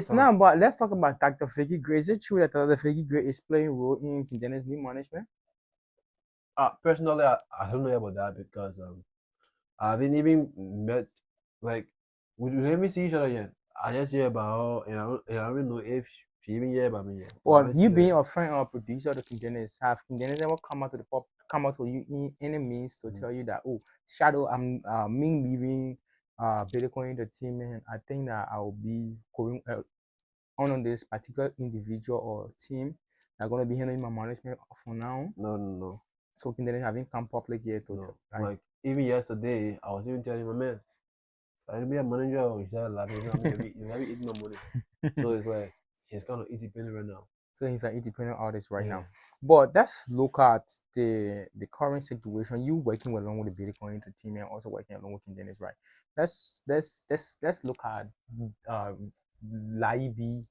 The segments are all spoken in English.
It's not about. Let's talk about Dr. Figgy Gray. Is it true that Dr. Figgy Gray is playing a role in Kindene's new management? Personally, I don't know about that because I haven't even met like we haven't seen each other yet. I just hear about her, and I don't know if she even hear about me yet. But I Or haven't you seen her being yet. a friend or a producer to Kindenes, have Kindenes ever come out to you in any means to Mm. tell you that, oh, Shadow, I'm me leaving Bitcoin the team, and I think that I'll be going on this particular individual or team that gonna be handling my management for now. No, no, no, So Kindenes haven't come public yet to no. tell. Right? Like even yesterday, I was even telling my man, I'll be a manager. He said, "Like, you know, I be eating my money." So it's like he's kind of independent right now. So he's an independent artist right Yeah. now. But let's look at the current situation. You working along with the Bitcoin into team and also working along with Dennis, right? Let's look at Lai B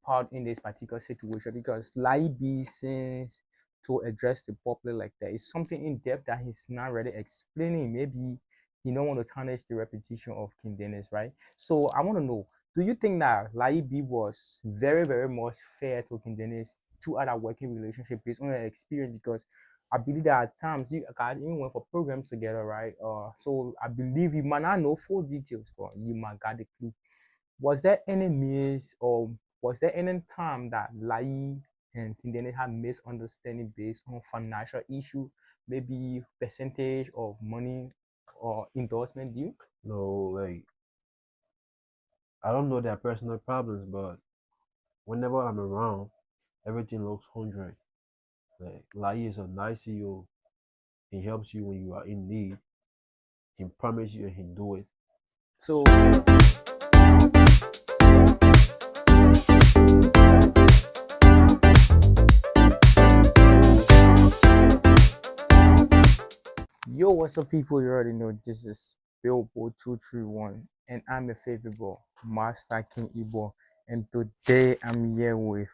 part in this particular situation because Lai B since to address the public like that is something in depth that he's not really explaining. Maybe he don't want to tarnish the reputation of King Dennis, right? So I want to know, do you think that Lai B was very, very much fair to King Dennis throughout that working relationship based on her experience? Because I believe that at times you guys even went for programs together, right? So I believe you might not know full details, but you might got the clue. Was there any miss or was there any time that Lai and King Dennis had misunderstanding based on financial issue, maybe percentage of money or endorsement due? No, like I don't know their personal problems, but whenever I'm around, everything looks 100. Like Lai is a nice CEO. He helps you when you are in need. He promise you and he do it. So yo, what's up, people? You already know this is Billboard231, and I'm a favorable Master King Igbo. And today I'm here with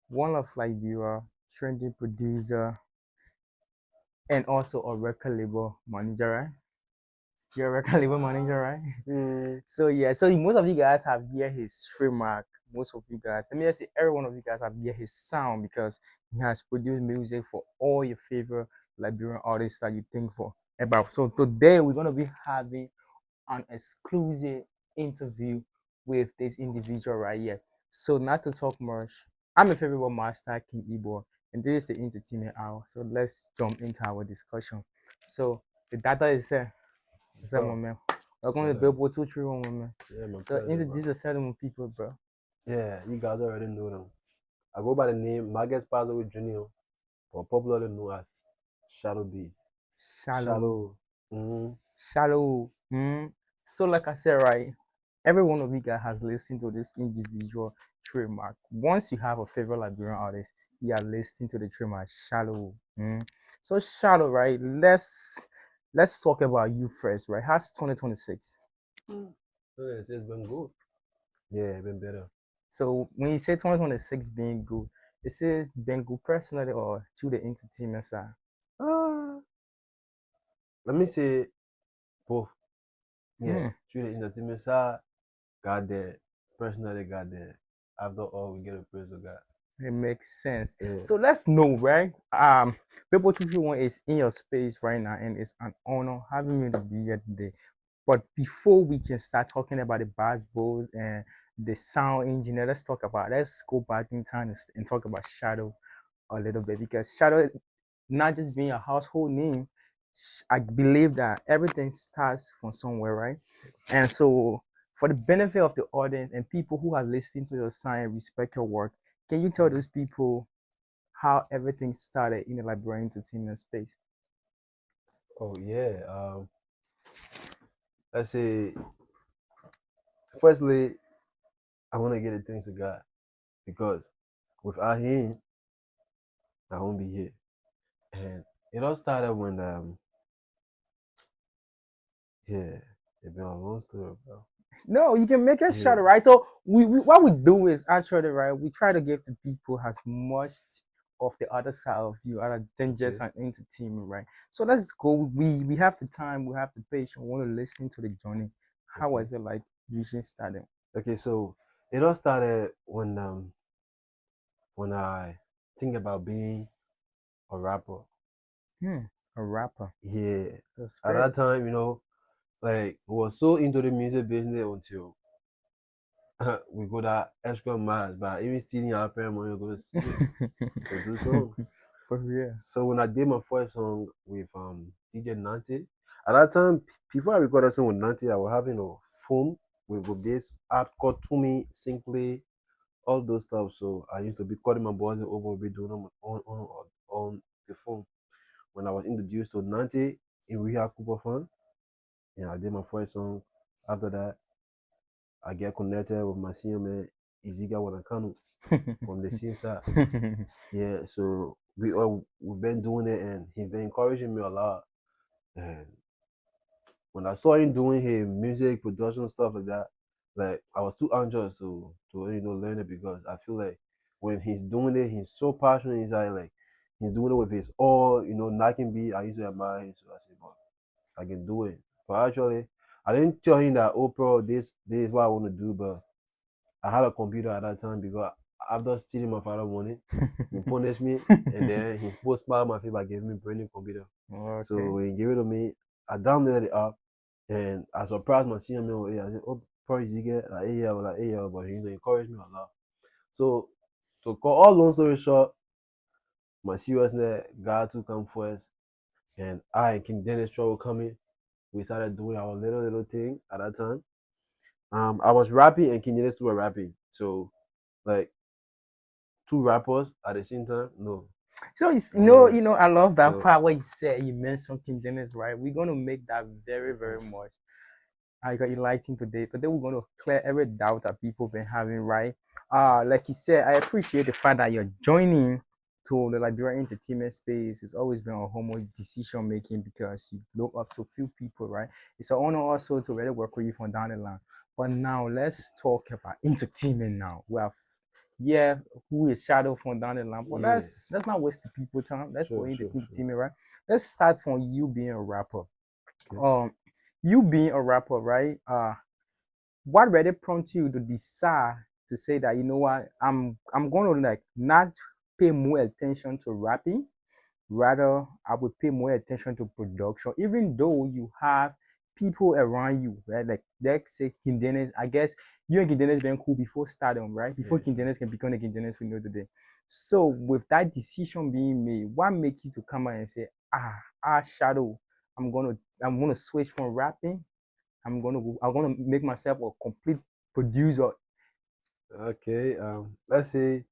one of Liberia, trending producer, and also a record label manager, right? You're a record label manager, right? Mm, So yeah, so most of you guys have hear his trademark. Most of you guys, let me just say, every one of you guys have hear his sound because he has produced music for all your favorite Liberian artists that you think for about. So today we're gonna be having an exclusive interview with this individual right here. So not to talk much, I'm a favorite master King Igbo, and this is the entertainment hour. So let's jump into our discussion. So the data is there. What's up, my so man? Welcome to yeah, Billboard 231, my man. yeah, my So pleasure, bro. introduce yourself to people, bro. Yeah, you guys already know them. I go by the name Marcus Pazo Junior, or popularly known as Shadow B. Shallow, Shadow. Mm-hmm. shallow. So like I said, right, every one of you guys has listened to this individual trademark. Once you have a favorite Liberian artist, you are listening to the trademark shallow. So shallow, right? Let's talk about you first, right? How's 2026? It's been good. Yeah, been better. So when you say 2026 being good, is it being good personally or to the entertainment side? Uh, Let me say both. Yeah, Hmm. through the entertainment side, got there. Personally, got there. After all, we get a praise of God. It makes sense. Yeah. So let's know, right? People 231 is in your space right now, and it's an honor having me to be here today. But before we can start talking about the bass bowls and the sound engineer, let's go back in time and talk about Shadow a little bit because Shadow, not just being a household name, I believe that everything starts from somewhere, right? And so, for the benefit of the audience and people who are listening to your sound and respect your work, can you tell Mm. those people how everything started in the Liberian entertainment space? Oh yeah. Let's say firstly, I want to get a thanks to God because without Him, I won't be here. And it all started when yeah, it's been a long story, bro. No, you can make a Yeah, shot, right? So we what we do is actually, right, we try to give the people as much of the other side of you other than just okay, an entertainment, right? So let's go. We have the time, we have the patience, we want to listen to the journey. How okay, was it like vision starting? okay. So It all started when I think about being a rapper. Hmm. A rapper. Yeah. That's At great. that time, like was so into the music business until we go that extra miles by even stealing our parents' money to go to studio to do songs. For real. So when I did my first song with DJ Nante, at that time before I recorded a song with Nante, I was having a phone with this app called Tumi, Simply, all those stuff. So I used to be calling my boys over, be doing them on the phone. When I was introduced to Nante in Rehab Cooper Fun, and I did my first song. After that, I get connected with my senior man Iziga Wanakanu from the same side. Yeah, so we've been doing it, and he's been encouraging me a lot. And when I saw him doing his music production stuff like that, like I was too anxious to learn it because I feel like when he's doing it, he's so passionate inside, like he's doing it with his all, knocking beat. I used to admire him, so I said, "But I can do it." But actually, I didn't tell him that, "Oh, bro, this is what I want to do," but I had a computer at that time because after stealing my father's money, he punished me and then he put smile on my face by giving me a brand new computer. So Okay. when he gave it to me, I downloaded it up and I surprised my senior man with it. I said, "Oh, probably you get like 8 years, like 8 years," but he encouraged me a lot. So to cut all long story short, my seriousness got to come first, and I and King Dennis Trouble coming. We started doing our little thing at that time. I was rapping and King Dennis were rapping. So like two rappers at the same time? No. So it's, Uh-huh. I love that So part where you said you mentioned King Dennis, right? We're gonna make that very, uh-huh. very much. I got enlightened today. Today we're gonna clear every doubt that people been having, right? Like you said, I appreciate the fact that you're joining to the Liberian entertainment space. It's always been a homo decision making because you look up to few people, right? It's an honor also to really work with you from down the line. But now let's talk about entertainment now. We have, yeah, who is Shadow from down the line, but Yeah. let's not waste the people time. Let's go Sure, into sure, sure. entertainment, right? Let's start from you being a rapper. Okay. um you being a rapper, right? What really prompted you to decide to say that, you know what, I'm going to like not pay more attention to rapping, rather I would pay more attention to production, even though you have people around you, right? Like let's say King Dennis. I guess you and King Dennis been cool before stardom, right? Before Yeah, King yeah. Dennis can become the King Dennis we know today. So with that decision being made, what makes you to come out and say, Shadow, I'm gonna switch from rapping. I'm gonna make myself a complete producer. Okay. Let's say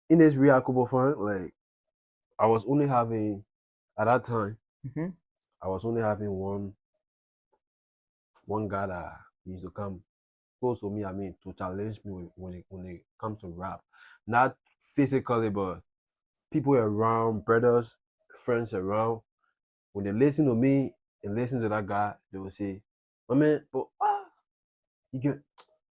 in this real Kubo fun, like I was only having at that time, Mm-hmm. I was only having one guy that used to come close to me. I mean, to challenge me when it comes to rap, not physically, but people around, brothers, friends around. When they listen to me and listen to that guy, they will say, "My man, but you get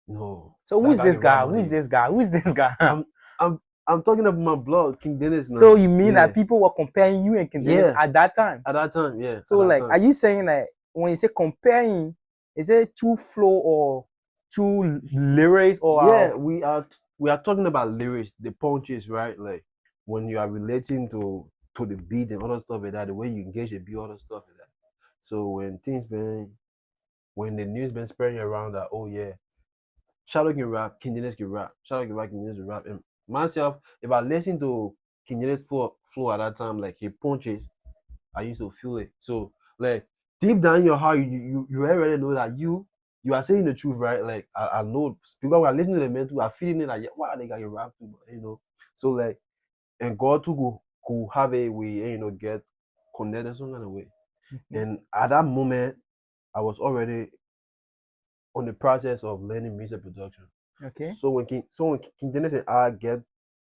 no, So that who's guy this can rap guy? more than Who's you." this guy? Who's this guy? I'm I'm I'm talking about my blog, King Dennis So now. you mean that Yeah. people were comparing you and King Dennis Yeah. at that time? At that time, yeah. So At that like, are time. you saying that when you say comparing, is it true flow or true lyrics Yeah, or we are talking about lyrics, the punches, right? Like when you are relating to the beat and other stuff like that, the way you engage the beat, other stuff like that. So when the news been spreading around that, oh yeah, Shadow can rap, King Dennis can rap, Shadow can rap, King Dennis can rap. And myself, if I listen to King Dennis flow at that time, like he punches, I used to feel it. So like deep down in your heart, you already know that you are saying the truth, right? Like I know because when I listen to the men too, I feeling it like, yeah, why they got you rap too. So like, and God too could have a way, get connected some kind of way. Mhm. And at that moment, I was already on the process of learning music production. Okay. So when King Dennis and I get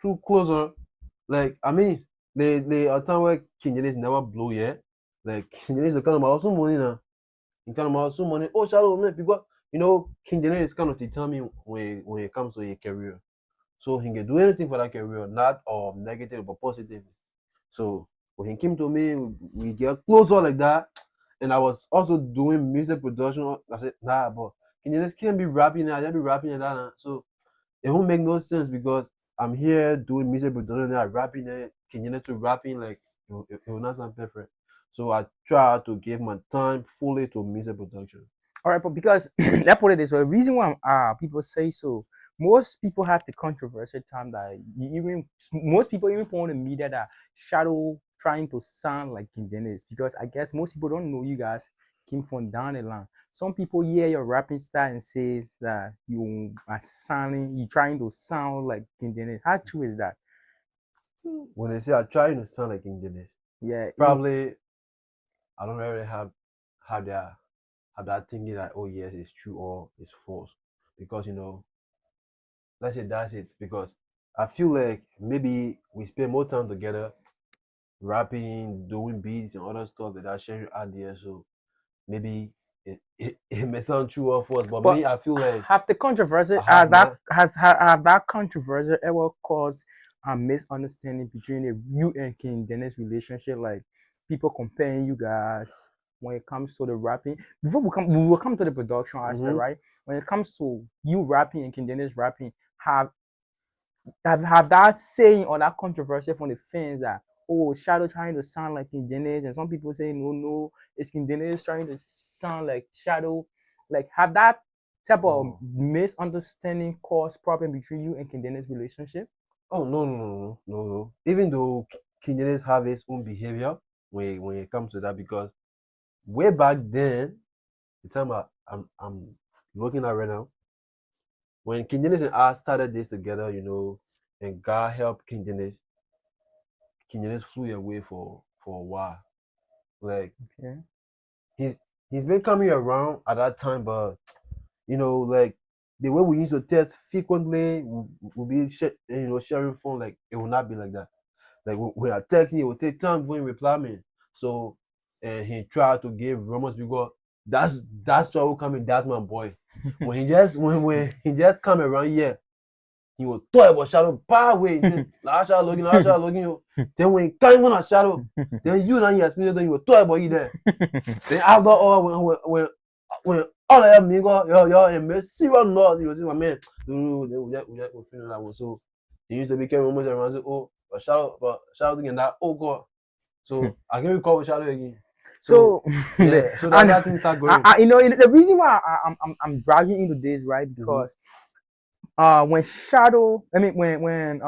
too closer, like I mean, they are time where King Dennis never blew yet. Like King Dennis is kind of also money now. He kind of also money. Oh, Shadow man, because King Dennis is kind of determined when it comes to a career. So he can do anything for that career, not negative but positive. So when he came to me, we get closer like that. And I was also doing music production. I said, nah, but you just can't be rapping that, I just be rapping and that. So it won't make no sense because I'm here doing music production and I'm rapping it. Can you to rapping like it will not sound perfect. So I try to give my time fully to music production. All right, but because let's put it this way, the reason why people say so, most people have the controversial time that even most people even put on the media that Shadow trying to sound like King Dennis because I guess most people don't know you guys came from down the line. Some people hear your rapping style and says that you trying to sound like King Dennis. How true is that? When they say I try to sound like English, Yeah, probably I don't really have that have that thinking that oh yes it's true or it's false because let's say that's it because I feel like maybe we spend more time together rapping, doing beats and other stuff that I share out there. So maybe it may sound true or false, but but me, I feel like have the controversy I have my have that controversy ever caused a misunderstanding between you and King Dennis relationship? Like people comparing you guys when it comes to the rapping. Before we will come to the production aspect, hmm right? When it comes to you rapping and King Dennis rapping, have have that saying or that controversy from the fans that oh Shadow trying to sound like King Dennis and some people say no it's King Dennis trying to sound like Shadow, like have that type of oh misunderstanding cause problem between you and King Dennis relationship? oh no. Even though Kenyans have his own behavior when it comes to that, because way back then, the time I'm looking at right now, when Kenyans and I started this together, and God helped Kenyans flew away for a while. Like Okay. he's he's been coming around at that time, but like the way we used to test frequently, we'll be sharing phone, like it will not be like that. Like when I text him, it will take time before he reply me. So and he tried to give rumors because that's trouble coming. That's my boy. When he just come around here, he will talk about shadow power way. He said, last shadow looking you. Then when he can't even a shadow, then you and your spirit, then you will talk about you there. Then after all, when all of them go, yo, and me serious noise, you see my man. No, we finish that one. So he used to be carrying rumors around. Say, oh, but shout again that. Oh God. So I can recall with shadow again. So So yeah, so that's and how things start going. the reason why I'm dragging into this right Mm-hmm. because when Shadow, I mean when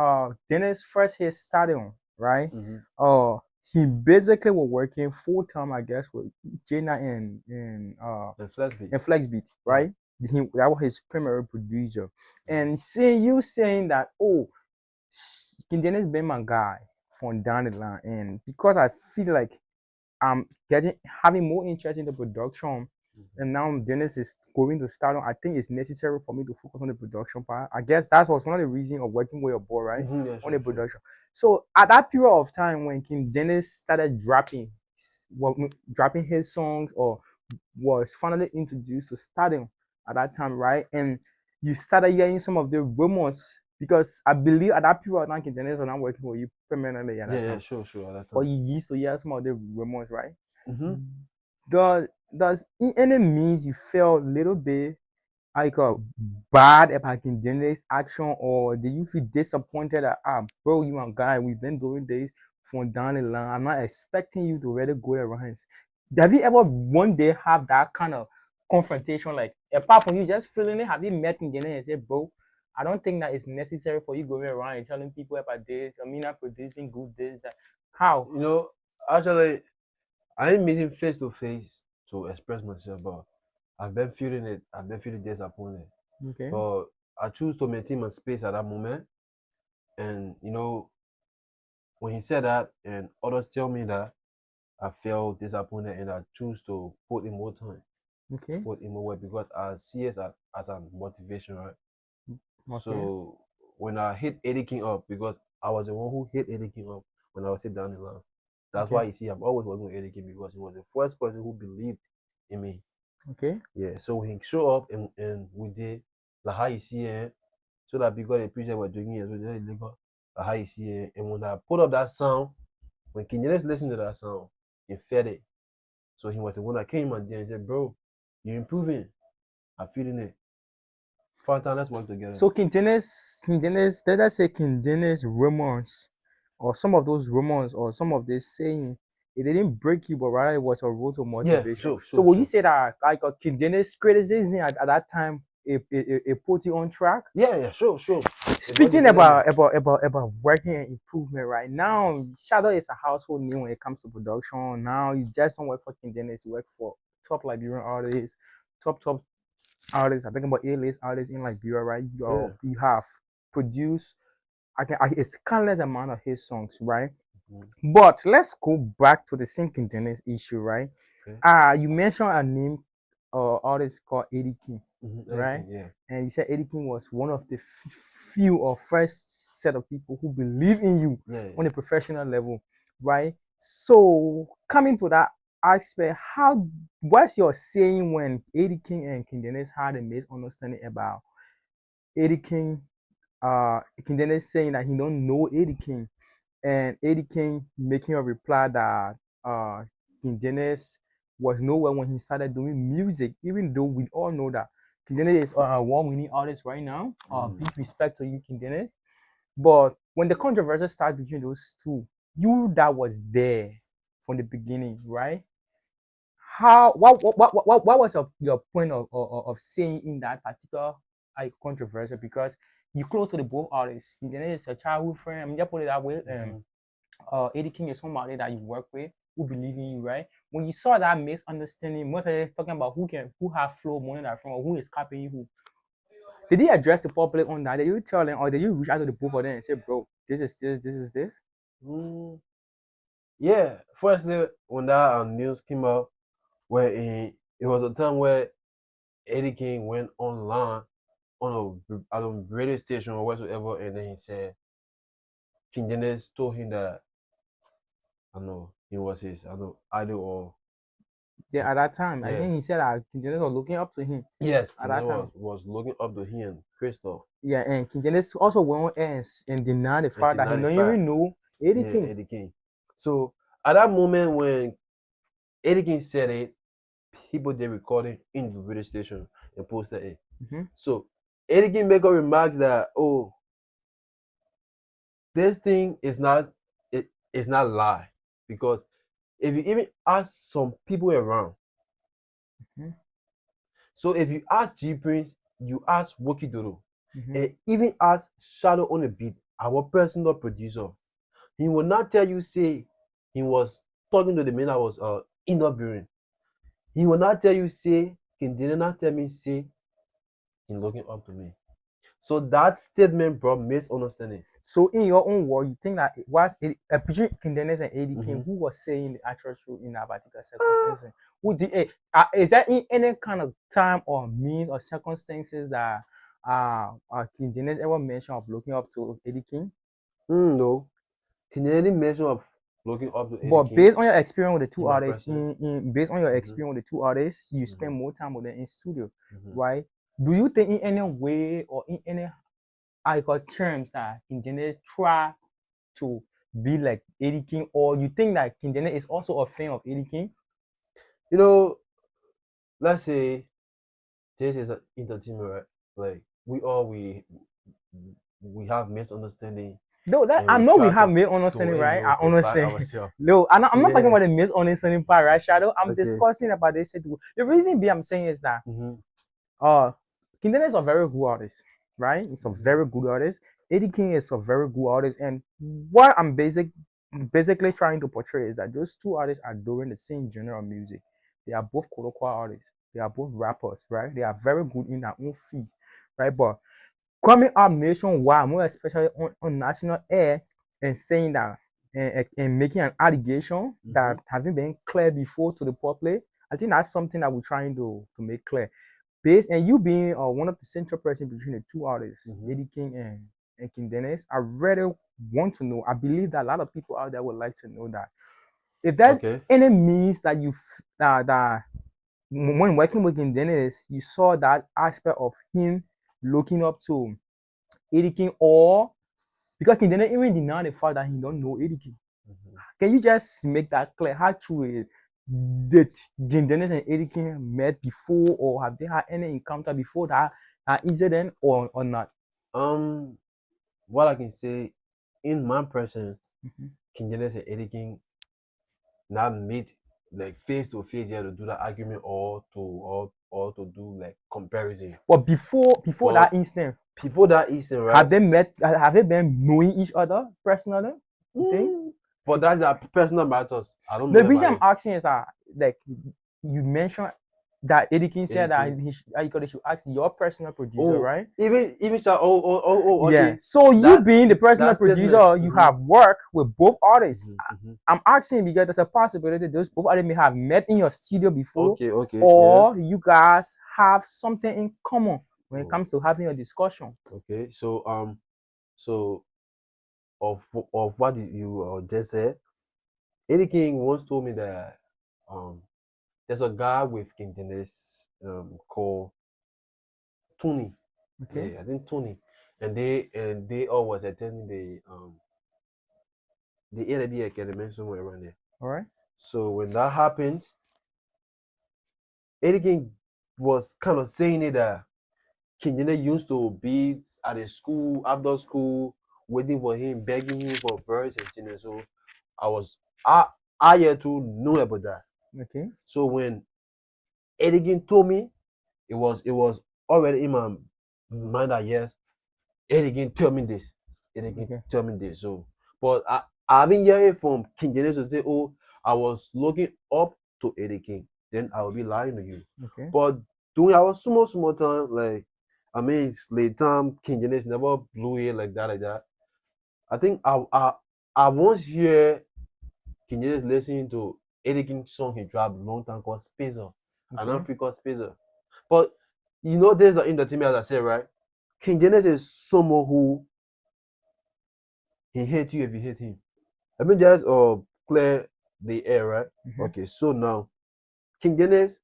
Dennis first hit Stadium, right? Mm-hmm. Uh he basically was working full time, I guess, with Jana And Flexby. and Flexbeat, Yeah. right? That was his primary producer. And seeing you saying that, oh, King Dennis been my guy from down the line, and because I feel like I'm getting having more interest in the production. Mm-hmm. And now Dennis is going to start on. I think it's necessary for me to focus on the production part. I guess that was one of the reasons of working with your boy, right? Mm-hmm. Yeah, On the sure. production. So at that period of time when King Dennis started well, dropping his songs or was finally introduced to stardom at that time, right? And you started hearing some of the rumors because I believe at that period of time, King Dennis was not working with you permanently at Yeah, that yeah, time. sure, at that But time. you used to hear some of the rumors, right? Mm-hmm. Does in any means you felt a little bit like bad about Dennis action, or did you feel disappointed that bro, you and guy, we've been doing this from down the line. I'm not expecting you to really go around. Have you ever one day have that kind of confrontation? Like apart from you just feeling it, have you met Dennis and said, bro, I don't think that it's necessary for you going around and telling people about this. I mean, not producing good this that. How? You know, actually, I ain't meeting face to face to express myself, but I've been feeling it. I've been feeling disappointed. Okay. But I choose to maintain my space at that moment. And when he said that, and others tell me that, I felt disappointed, and I choose to put in more time, Okay. put in more work because I see it as a motivation, right? Okay. So when I hit Eddie King up, because I was the one who hit Eddie King up when I was sit down the line. That's Okay. why you see I'm always working with Eddie King because he was the first person who believed in me. Okay. Yeah. So when he showed up and we did like how you see it, so that because the preacher were doing it, so they like how you see it. And when I put up that sound, when Kenyanis listened to that sound, he fed it. So he was the one that came and said, bro, you're improving. I'm feeling it. Fun time, let's work together. So King Dennis, let us say King Dennis rumors, or some of those rumors, or some of this saying, it didn't break you, but rather it was a road to Yeah, motivation. sure, So sure, would you sure. say that like a King Dennis criticism at that time, it put you on track? Yeah, yeah, sure, sure. It Speaking motivated me. about working and improvement right now, Shadow is a household name when it comes to production. Now you just don't work for King Dennis, you work for top Liberian artists, top artists. I'm talking about A-list artists in Liberia, right? Yeah. You have produced it's countless amount of his songs, right? Mhm. But let's go back to the King Dennis issue, right? Okay. You mentioned a name artist called Eddie King, right? Everything, yeah. And you said Eddie King was one of the few or first set of people who believe in you Yeah, yeah. on a professional level, right? So coming to that aspect, what's your saying when Eddie King and King Dennis had a misunderstanding about Eddie King? King Dennis saying that he don't know Eddie King, and Eddie King making a reply that King Dennis was nowhere when he started doing music, even though we all know that King Dennis is a award-winning artist right now. Mm. Big respect to you, King Dennis. But when the controversy started between those two, you that was there from the beginning, right? How what was your point of saying in that particular controversy? Because you close to the both artists. King Dennis is a childhood friend. I mean, just put it that way. Mhm. Eddie King is somebody that you work with who believe in you, right? When you saw that misunderstanding, most people talking about who have flow money that from or who is copying who. Did you address the public on that? Did you tell them or did you reach out to the both of them and say, bro, this is this? Mm. Yeah. Firstly, when that news came out, where it was a time where Eddie King went online on a radio station or whatsoever, and then he said King Dennis told him that I know he was his I know idol Yeah, or at that time, I yeah. think he said that King Dennis was looking up to him Yes, at King that Dennis time. was looking up to him, Christoph, Yeah, and King Dennis also went on and denied the fact that he don't 1995. even know Eddie Yeah, King. Eddie King. So at that moment when Eddie King said it, people did recording in the radio station and posted it. Mm-hmm. So Eddie King make up remarks that this thing is not it's not lie because if you even ask some people around, Mm-hmm. so if you ask G Prince, you ask Woki Dodo, Mm-hmm. and even ask Shadow on the beat, our personal producer, he will not tell you say he was talking to the man that was interviewing. He will not tell you say he did not tell me say he looking up to me. So that statement brought misunderstanding. So, in your own word, you think that it was between King Dennis and Eddie King, Mm-hmm. who was saying the actual truth in that particular circumstance? Is that in any kind of time or means or circumstances that King Dennis ever mentioned of looking up to Eddie King? No, he didn't mention of looking up to Eddie But King based on your experience with the two in my artists, person. based on your Mm-hmm. experience with the two artists, you Mm-hmm. spend more time with them in studio, Mm-hmm. right? Do you think in any way or in any terms that King Dennis try to be like Eddie King, or you think that King Dennis is also a fan of Eddie King? You know, let's say this is an entertainment, right? Like we have misunderstanding No, that and I we know we try have to misunderstanding, right? I to back understand. ourselves. No, I'm not talking Yeah. about the misunderstanding part, right, Shadow? I'm Okay. discussing about this situation. The reason I'm saying is that Mm-hmm. uh King Dennis is a very good artist, right? He's a Mm-hmm. very good artist. Eddie King is a very good artist, and what I'm basically trying to portray is that those two artists are doing the same genre of music. They are both colloquial artists. They are both rappers, right? They are very good in their own field, right? But coming up nationwide, more especially on national air, and saying that and making an allegation Mm-hmm. that hasn't been clear before to the public, I think that's something that we're trying to make clear. Based and you being one of the central person between the two artists, Mm-hmm. Eddie King and King Dennis, I really want to know. I believe that a lot of people out there would like to know that if there's Okay. any means that that when working with King Dennis, you saw that aspect of him looking up to Eddie King, or because King Dennis even deny the fact that he don't know Eddie King. Mm-hmm. Can you just make that clear? How true it is? did King Dennis and Eddie King met before, or have they had any encounter before that incident, or not? What I can say, in my person, Mhm. King James and Eddie King not meet like face to face here to do that argument or to do like comparison. But before But that incident, before that Eastern, have right? they met? Have they been knowing each other personally? You think? Mm, but that's our personal matters. I don't know The reason about I'm it. asking is that, like, you mentioned that Eddie King said Eddie that King. you should ask your personal producer, Oh, right? even Yeah. okay. So you That being the personal that statement. producer, you have worked with both artists. Mm-hmm. I'm asking because there's a possibility those both artists may have met in your studio before, Okay, yeah. or you guys have something in common when it Oh, comes to having a discussion. okay. So of what you just said, Eddie King once told me that um there's a guy with King Dennis called Tony. Okay. Yeah, I think Tony. And they all was attending the ALB Academy somewhere around there. All right. So when that happens, Eddie King was kind of saying it that King Dennis used to be at a school after school waiting for him, begging him for verse and things. So I was I I had to know about that. Okay. So when Eddie King told me, it was already in my mind that yes, Eddie King tell me this. Eddie King Okay. tell me this. So but I've been hearing from King Dennis to say, oh, I was looking up to Eddie King, then I will be lying to you. Okay. But during our small time, like I mean late time, King Dennis never blew it like that. I think I once hear King Dennis listening to Eddie King's song he dropped a long time called Spacer, an Okay. African Spacer. But you know, there's an entertainment, as I said, right? King Dennis is someone who he hates you if you hate him. Let me just clear the air, right? Mm-hmm. Okay, so now King Dennis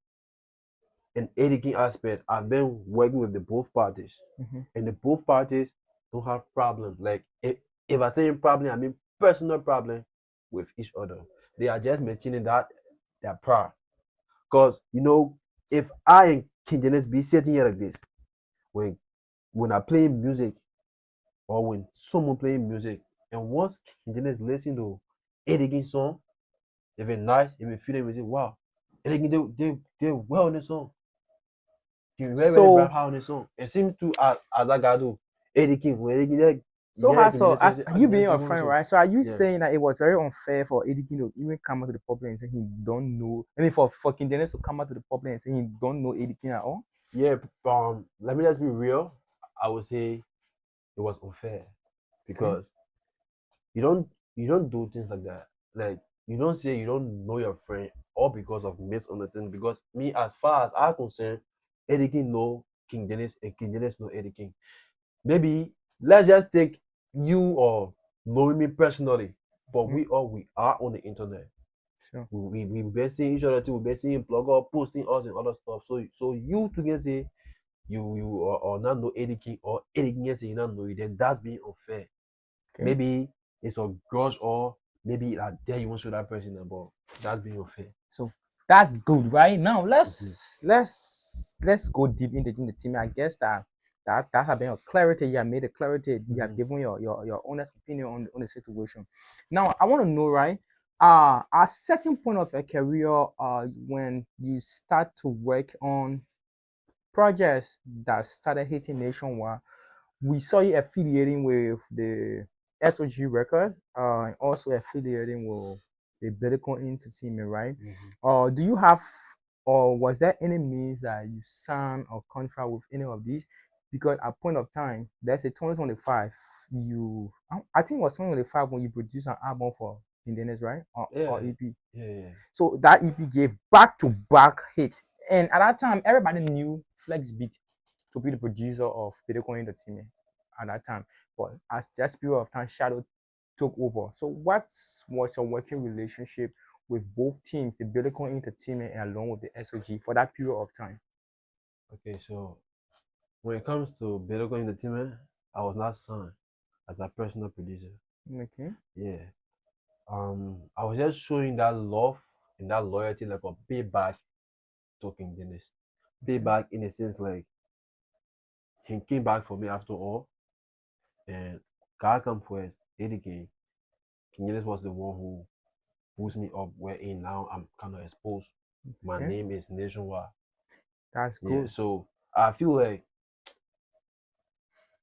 and Eddie King aspect, I've been working with the both parties, Mm-hmm. and the both parties don't have problem. Like if I say problem, I mean personal problem with each other. They are just maintaining that their power. Cause you know, if I and King Dennis be sitting here like this, when when I play music or when someone playing music, and once King Dennis listen to Eddie King song, if it's nice, if it feel the music, wow, Eddie King they well on the song. He very So hard on the song. It seems to as I got to Eddie King when Eddie King there, yeah, King so Dennis as say, ah, you King Dennis being do a well on the friend, song. right? So are you Yeah. saying that it was very unfair for Eddie King to even come out to the public and say he don't know? I mean, for King Dennis to come out to the public and say he don't know Eddie King at all? Yeah, let me just be real. I would say it was unfair Okay. because you don't do things like that. Like you don't say you don't know your friend all because of misunderstanding. Because me, as far as I'm concerned, Eddie King know King Dennis and King Dennis know Eddie King. Maybe let's just take you or knowing me personally, but Mm-hmm. we are on the internet. Sure. We been seeing each other too. We been seeing blogger posting us and other stuff. So you to get say you or not know Eddie King or Eddie King say you not know you, then that's being unfair. Okay. Maybe it's a grudge or maybe like there you want to show that person about that's being unfair. So that's good, right? Now Mm-hmm. let's go deep into the team. I guess that have been a clarity. You have made a clarity. You have Mm-hmm. given your honest opinion on the situation. Now I want to know, right? At certain point of your career, when you start to work on projects that started hitting nationwide, we saw you affiliating with the SOG Records, and also affiliating with the Bitcoin Entertainment, right? Mm-hmm. Do you have, or was there any means that you signed a contract with any of these? Because at point of time, let's say 2025, I think it was 2025 when you produced an album for Indians, right? Or Yeah, EP. yeah. So that EP gave back to back hits. And at that time, everybody knew Flex Beat to be the producer of Bitcoin Entertainment at that time. But as that period of time, Shadow took over. So what was your working relationship with both teams, the Bitcoin Entertainment and along with the SOG for that period of time? Okay, so when it comes to Bitcoin Entertainment, I was not signed as a personal producer. Okay. Yeah. I was just showing that love and that loyalty like a payback to King Dennis. Okay. Payback in a sense like he came back for me after all, and God come first. Eddie King. King Dennis was the one who boost me up wherein now I'm kind of exposed. My Okay. name is nationwide. That's Yeah, good. so I feel like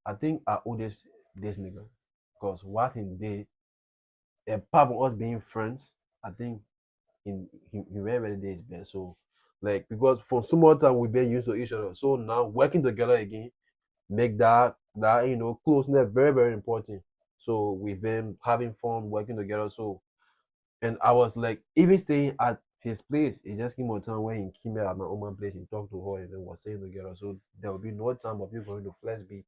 I think I owe this nigga because what he did, apart from us being friends, I think he really did his best. So like because for so much time we've been used to each other, so now working together again make that closeness very very important. So we've been having fun working together. So and I was like, even staying at his place, it just came a time when he came here at my own place, he talked to her and then was staying together. So there will be no time of you going to Flex B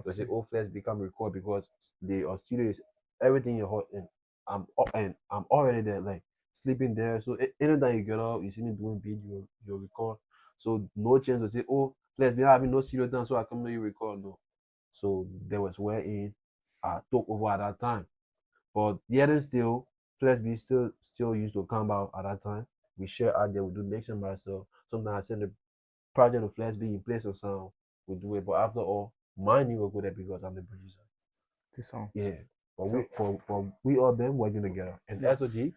to say, Okay. oh, Flex B come record because the studio is everything in hot and I'm already there, like sleeping there. So anytime you get up, you see me doing beat, you record. So no chance to say, oh, Flex B having no studio time, so I come to you record. No. So there was wherein I took over at that time. But yet and still, Flex B still used to come out at that time. We share out there, we do mixing by stuff. Sometimes I send the project of Flex B in place of sound, we do it. But after all, my name will go there because I'm the producer. This song. Yeah. But So we all been working together. And yeah, SOG,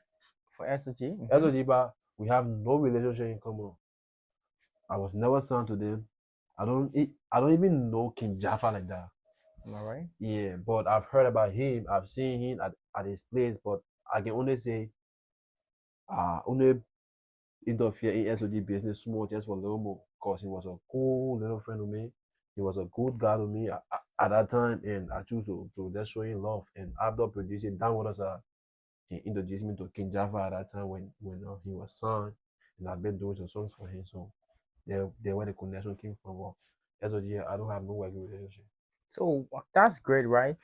for SOG. SOG bar, we have no relationship in common. I was never signed to them. I don't even know King Jaffa like that. Am I right? Yeah, but I've heard about him. I've seen him at his place, but I can only say only interfere in SOG business small just for a little more because he was a cool little friend of me. He was a good guy to me at that time, and I choose to just show him love. And after producing Down With Us, he introduced me to King Java at that time when he was signed, and I've been doing some songs for him. So there where the connection came from. Well, SOG, I don't have no working relationship. So that's great, right?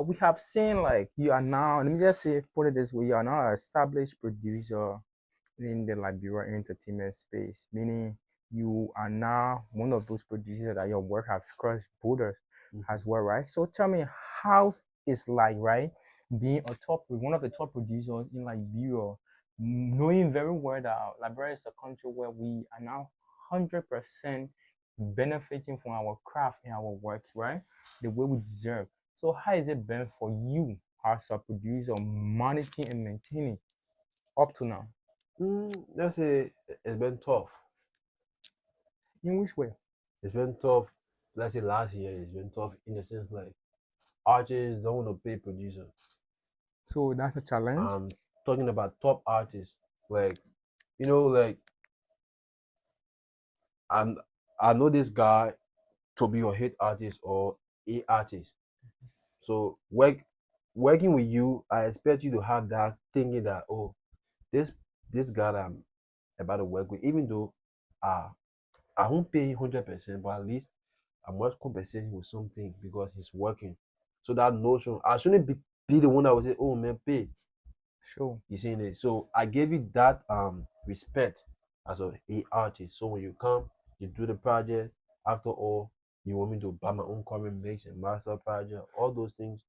We have seen like you are now. Let me just say, put it this way: you are now an established producer in the Liberia entertainment space, meaning you are now one of those producers that your work has crossed borders Mm-hmm. as well, right? So tell me, how it's like, right, being a top one of the top producers in Liberia, knowing very well that Liberia is a country where we are now 100% benefiting from our craft and our work, right? The way we deserve. So how has it been for you as a producer, managing and maintaining up to now? Let's say it's been tough. In which way? It's been tough. Let's say last year it's been tough in the sense like artists don't want to pay producer. So that's a challenge. I'm talking about top artists. Like, like and I know this guy to be a hit artist or a artist. So working with you, I expect you to have that thinking that oh, this this guy that I'm about to work with, even though uh I won't pay him 100%, but at least I must compensate him with something because he's working. So that notion, I shouldn't be the one that would say, oh man, pay. Sure. You see it? So I gave you that respect as a artist. So when you come, you do the project. After all, you want me to buy my own cover mix and master project, all those things.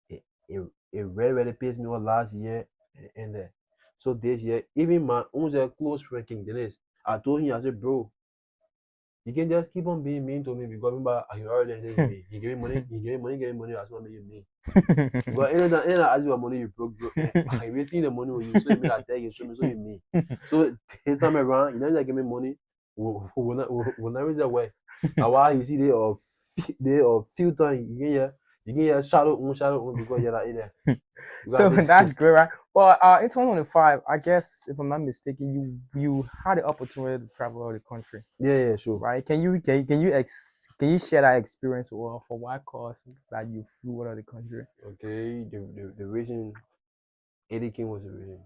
It it, it really really pays me off last year and so this year, even my own close friend King Dennis, I told him I said, bro, you can just keep on being mean to me because remember he already said me. He gave me money, gave me money, that's not making me. Because anytime I ask you for money, you broke. I will see the money with you, so you mean I tell you, show me, so you me. So this time around, you know, just give me money. When I raise away, and why you see they of few times you can hear shadow on because you're not in there. So Because I that's great, right? Well, in 2025, I guess if I'm not mistaken, you had the opportunity to travel all the country, yeah, yeah, sure. right? Can you share that experience or for what cause that you flew out of the country? Okay, the reason Eddie King was the reason.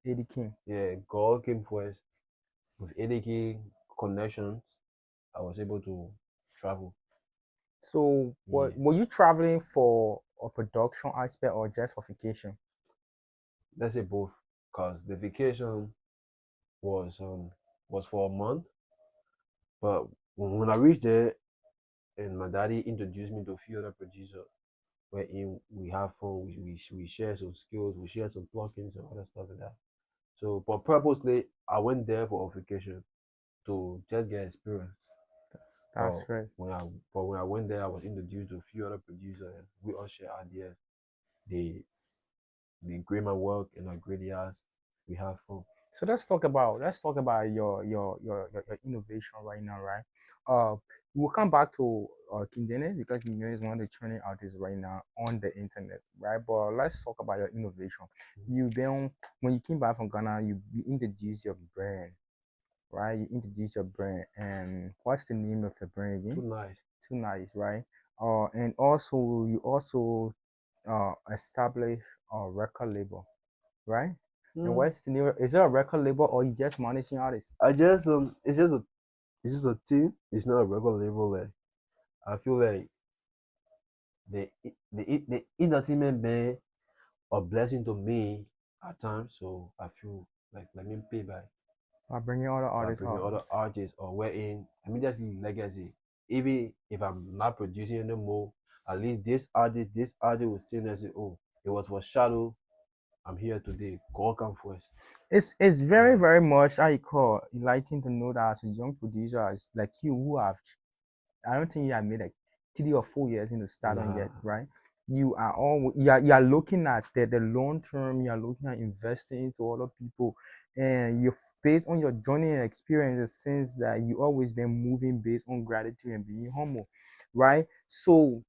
Eddie King. Yeah, God came first. With Eddie King connections, I was able to travel. So what Yeah. were you traveling for a production aspect or just for vacation? Let's say both, because the vacation was for a month, but when I reached there and my daddy introduced me to a few other producers, wherein we have fun, we share some skills, we share some plugins and other stuff like that. So, but purposely, I went there for a vacation to just get experience. That's But right. when I went there, I was introduced to a few other producers, and we all share ideas. They they grade my work, and I grade theirs. We have fun. So let's talk about your innovation right now, right? We'll come back to King Dennis because King Dennis is one of the trending artists right now on the internet, right? But let's talk about your innovation. You then when you came back from Ghana, you introduced your brand, right? You introduced your brand, and what's the name of your brand Too again? nice. Too nice, right? And also you also establish a record label, right? And Hmm. what's the name? Is there a record label or you just managing artists? I just it's just a team. It's not a regular label. Like I feel like the entertainment been a blessing to me at times. So I feel like let me pay By bringing all the by artists bringing up. other artists or wherein I mean just legacy. Even if I'm not producing anymore, at least this artist will still say, oh, it was for Shadow. I'm here today. God come first. It's very Yeah. very much how you call enlightening to know that as a young producer, as like you who have I don't think you have made like 3 or 4 years in the stardom Nah. yet, right? You are looking at the long term, you are looking at investing into other people and you based on your journey and experiences since that you always been moving based on gratitude and being humble, right? So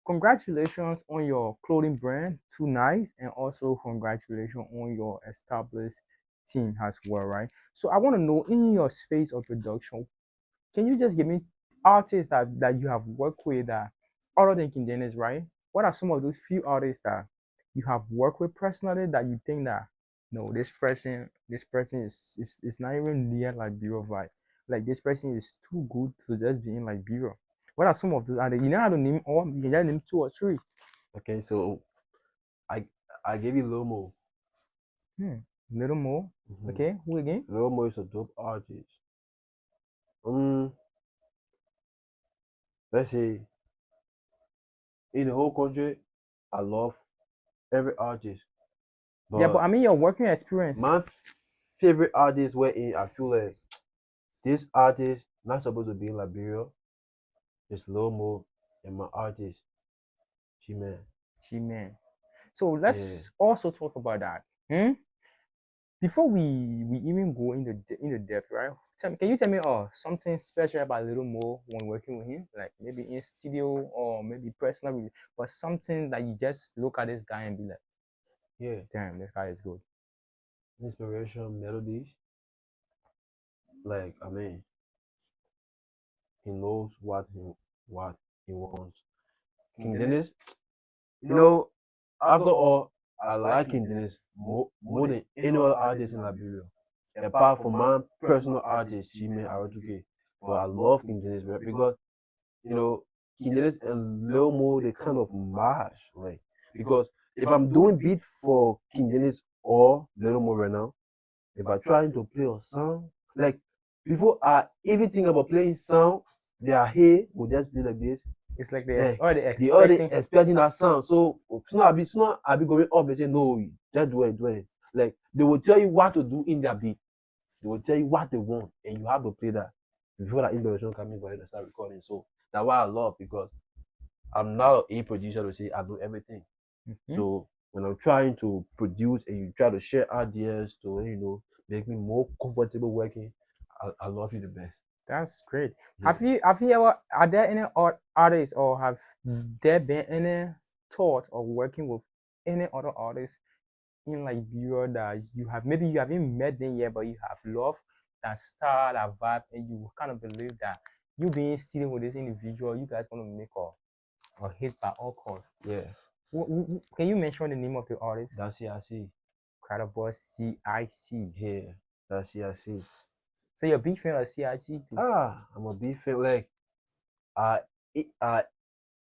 congratulations on your clothing brand, Too Nice, and also congratulations on your established team as well, right? So I want to know in your space of production, can you just give me artists that you have worked with that other than King Dennis, right? What are some of those few artists that you have worked with personally that you think that no, this person is not even near like Bureau vibe. Like this person is too good to just be in like Bureau. What are some of those? You know how to name all? You can just name two or three. Okay, so I I gave you Lomo. Hmm. Little more. Mm-hmm. Okay. Who again? Lomo is a dope artist. Um, let's say in the whole country, I love every artist, Yeah, but but I mean your working experience. my favorite artist wherein I feel like this artist not supposed to be in Liberia is Lomo and my artist, G-Man. Gee man. So Yeah, let's also talk about that. Hmm? Before we even go in the depth, right? Can you tell me something special about Little Mo when working with him? Like maybe in studio or maybe personal, but something that you just look at this guy and be like, yeah. damn, this guy is good. Inspiration, melodies. Like I mean, he knows what he wants. King Dennis, you know, after all, I like King Dennis more than any other artist in Liberia. Apart from my personal artist, Chime Aratuke. But I love King Dennis because, you know, King Dennis and Lil Mo, they kind of mash. Like, because if I'm doing beat for King Dennis or Lil Mo right now, if I trying to play a song, like, before I even think about playing sound, their hair will just be like this. It's like Like, already they already expecting. expecting that sound. So soon I be going up and say, no, just do it. Like they will tell you what to do in their beat. They will tell you what they want, and you have to play that before that introduction coming for you to start recording. So that's why I love because I'm not a producer to say I do everything. Mhm. So when I'm trying to produce and you try to share ideas to make me more comfortable working, I love you the best. That's great. Yeah. Have you ever are there any artists or have there been any thought of working with any other artists in like Bureau that you have maybe you haven't met them yet, but you have loved that style, that vibe, and you kind of believe that you being still with this individual, you guys gonna make a hit by all costs. Yeah. Can you mention the name of the artist? That's CIC. Credible CIC. Yeah. That's CIC. So you're a big fan of CIC too. I'm a big fan. Like I, I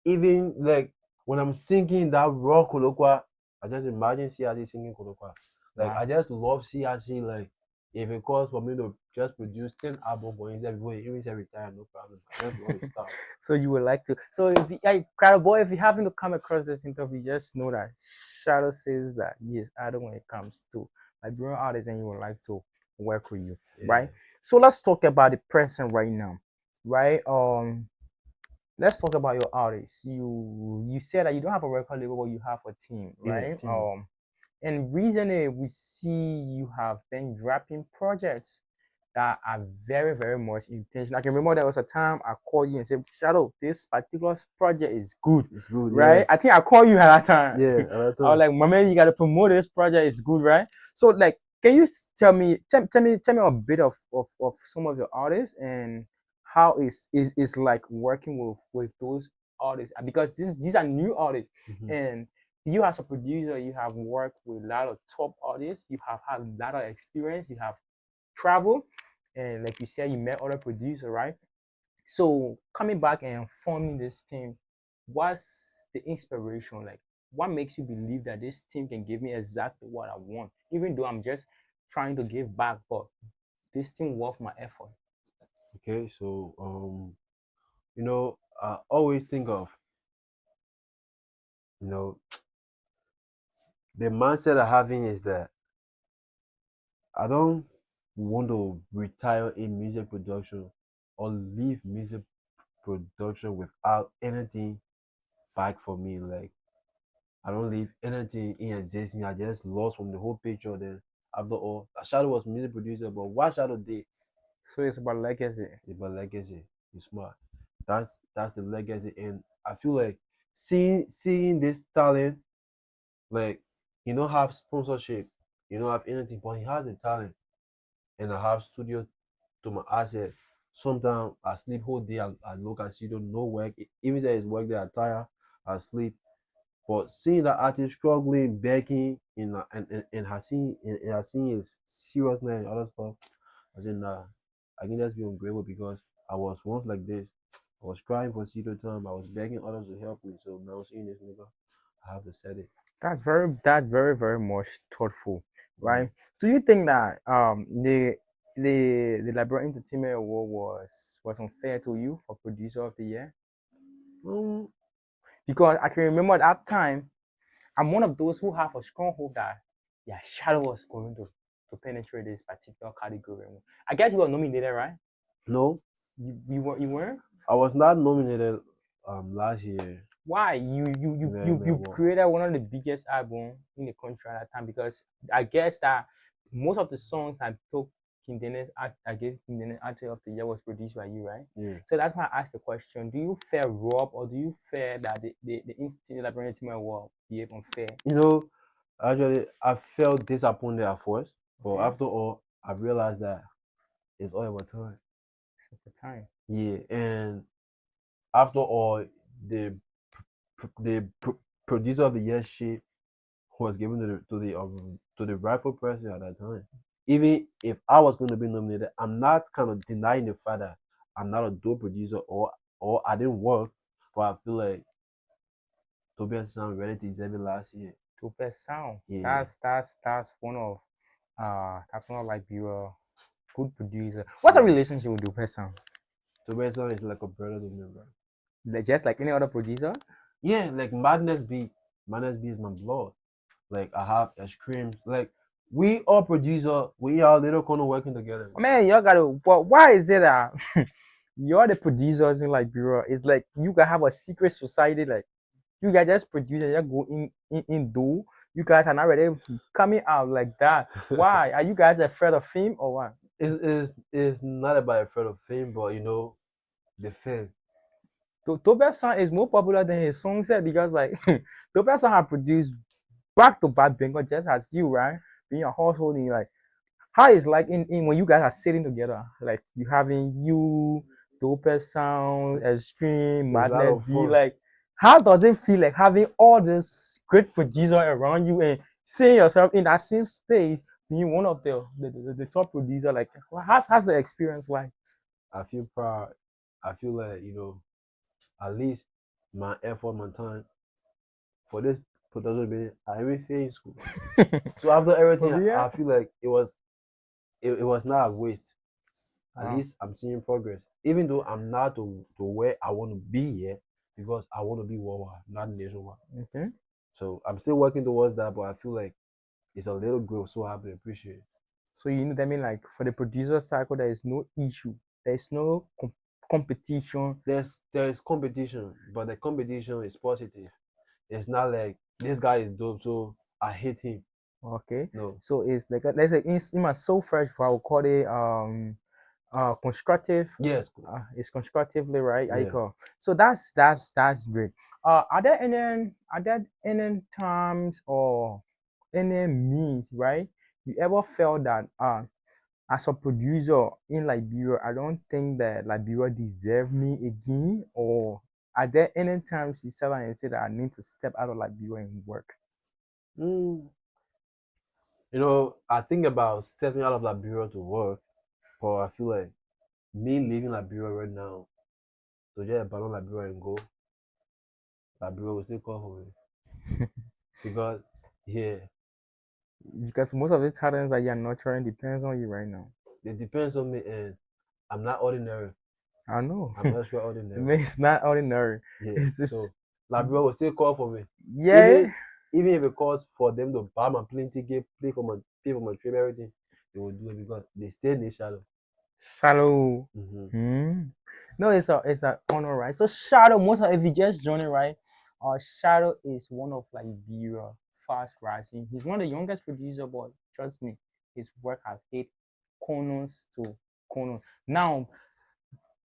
even like when I'm singing that raw Kolokwa, I just imagine CRC singing Kolokwa. Like Wow. I just love CRC. Like if it calls for me to just produce 10 albums for himself before he even say retire, no problem. I just love his stuff. So you would like to. So if you, like, Credible, if you happen to come across this interview, just know that Shadow says that he is idle when it comes to Liberian artist and he would like to work with you, Yeah, right? So let's talk about the person right now, right? Let's talk about your artist. You said that you don't have a record label, but you have a team, yeah, right? team. And recently we see you have been dropping projects that are very, very much intentional. I can remember there was a time I called you and said, Shadow, this particular project is good, It's good. Yeah, right? I think I called you at that time. yeah. At that I was time. like, my man, you gotta promote this project, it's good, right? So like can you tell me a bit of some of your artists and how is like working with those artists because these are new artists Hmm. and you as a producer you have worked with a lot of top artists you have had a lot of experience you have traveled and like you said you met other producers right so coming back and forming this team what's the inspiration like what makes you believe that this team can give me exactly what I want even though I'm just trying to give back but this team worth my effort. Okay, so I always think of you know the mindset I'm having is that I don't want to retire in music production or leave music production without anything back for me. Like I don't leave anything in existing. I just lost from the whole picture. Then after all, Shadow was music producer, but what Shadow did So it's about legacy. is about legacy. It's smart. That's the legacy, and I feel like seeing this talent, like he don't have sponsorship, you don't have anything, but he has a talent, and I have studio to my asset. Sometimes I sleep whole day. I look at studio, no work. Even if it's work that I tire, I sleep. But seeing that artist struggling, begging, and has seen his seriousness and other stuff, I said, nah, I can just be ungrateful because I was once like this. I was crying for zero time. I was begging others to help me. So now seeing this nigga, I have to set it. That's very much thoughtful, Mm. right? Do you think that the Liberal Entertainment Award was unfair to you for producer of the year? Um, Because I can remember that time I'm one of those who have a strong hope that yeah, Shadow was going to penetrate this particular category. I guess you were nominated, right? no, You weren't? I was not nominated last year Why in the you award. created one of the biggest album in the country at that time because I guess that most of the songs that took King Dennis I gave King Dennis Artist of the Year was produced by you, right? Yeah. So that's why I asked the question: do you fear Rob or do you fear that the Institute Library Team will behave unfair? You know, actually, I felt disappointed at first, but Okay, after all, I realized that it's all about time. so for time. Yeah, and after all, the the producer of the year shit was given to the rightful person at that time. Even if I was going to be nominated, I'm not kind of denying the fact that I'm not a dope producer or I didn't work, but I feel like Tobias Sound reality is every last year. Tupac Sound. Yeah, That's one of like your good producer. What's a yeah. relationship with Tupac Sound? Tobias Sound is like a brother to me, bro. Like, just like any other producer? Yeah, like Madness B is my blood. Like I have ice creams. Like we all producer, we are little corner working together, man. Man, y'all gotta. But why is it that you're the producers in like Bureau? It's like you can have a secret society. Like you guys just produce and just go in do. You guys are not ready coming out like that. Why are you guys afraid of fame or what? It's not about a friend of fame, but the fame. Tobias Sound is more popular than his song set because like Tobias Sound have produced back to back banger just as you right being a household and like how is like in when you guys are sitting together like you having you dope sound extreme It's a lot madness of be fun. like how does it feel like having all this great producer around you and seeing yourself in that same space being one of the top producer like how's the experience like. I feel proud. I feel like, at least my effort, my time for this production being everything in school. So after For everything, real. I feel like it was not a waste. At Wow. least I'm seeing progress. Even though I'm not to where I want to be yet, because I want to be worldwide, not nationwide. Okay. So I'm still working towards that, but I feel like it's a little growth, so I have to appreciate it. So you know that mean like for the producer cycle, there is no issue. There is no competition. There's competition, but the competition is positive. It's not like this guy is dope, so I hate him. Okay, No. so it's like let's say in my so fresh, I will call it constructive. Yes. It's constructively right. I Yeah. call. So that's great. Are there any times or any means right? You ever felt that as a producer in Liberia, I don't think that Liberia deserve me again, or are there any times you said and say that I need to step out of Liberia and work? Mm. I think about stepping out of Liberia to work, but I feel like me leaving Liberia right now to just abandon Liberia and go, Liberia will still call for me because yeah, Because most of the talents that you're nurturing depends on you right now. it depends on me, and I'm not ordinary. I know. I'm extraordinary. It's not ordinary. Yeah, It's just so Liberia will still call for me, yeah. even even if it costs for them to buy my plane ticket, pay for my trip, everything, they will do it because they still need shadow. Shallow. Mm-hmm. Hmm. No, it's a honor, right? So Shadow, most of if you just join it, right? Shadow is one of Liberia fast rising. He's one of the youngest producer, but trust me, his work have hit corners to corner. Now,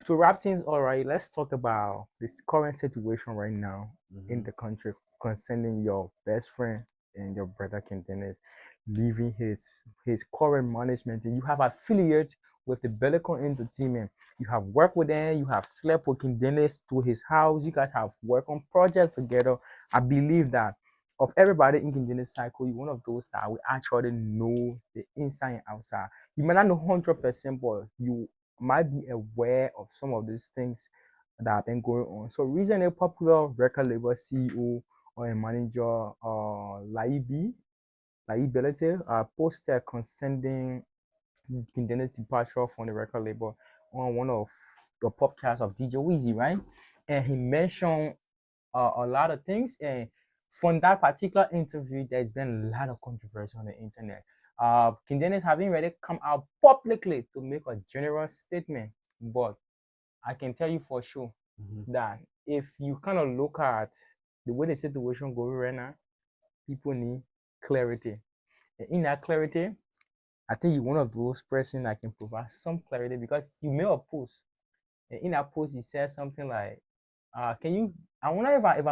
to wrap things all right, let's talk about this current situation right now in Mm-hmm. the country concerning your best friend and your brother King Dennis leaving his current management. You have affiliates with the Bellicon Entertainment. You have worked with them. You have slept with King Dennis to his house. You guys have worked on projects together. I believe that of everybody in King Dennis cycle, you're one of those that we actually know the inside and outside. You may not know 100%, but you might be aware of some of these things that have been going on. So recently, a popular record label CEO or a manager, Liability, posted concerning Kindene's departure from the record label on one of the podcasts of DJ Weezy, right? And he mentioned a lot of things. And from that particular interview, there's been a lot of controversy on the internet. King Dennis having already come out publicly to make a general statement, but I can tell you for sure Mm-hmm. that if you kind of look at the way the situation going right now, people need clarity. And in that clarity, I think you're one of those person that can provide some clarity because you made a post. And in that post, you said something like, can you? I wonder if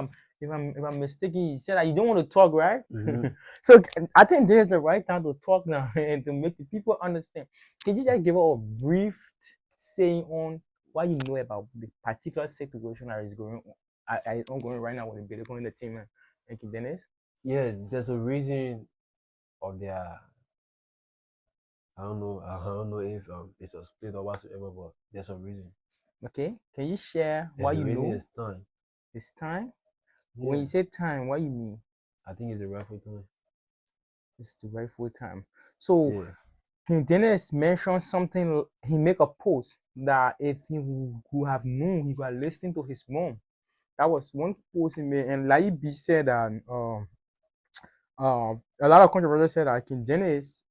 I'm mistaken. You said that you don't want to talk, right? Mm-hmm. So I think this is the right time to talk now and to make the people understand. Can you just give us a brief saying on what you know about the particular situation that is going on, ongoing right now with the Bitcoin entertainment? Thank you, Dennis. Yes, there's a reason of their. I don't know if it's a split or whatsoever, but there's a reason, Okay, can you share and what the you reason know? is time. It's time. When Yeah, you say time, what you mean? I think it's a rightful time. It's the rightful time. So Yeah. King Dennis mentioned something. He make a post that if he would have known, he would have listened to his mom. That was one post he made, and Laibi said that a lot of controversy said that King Dennis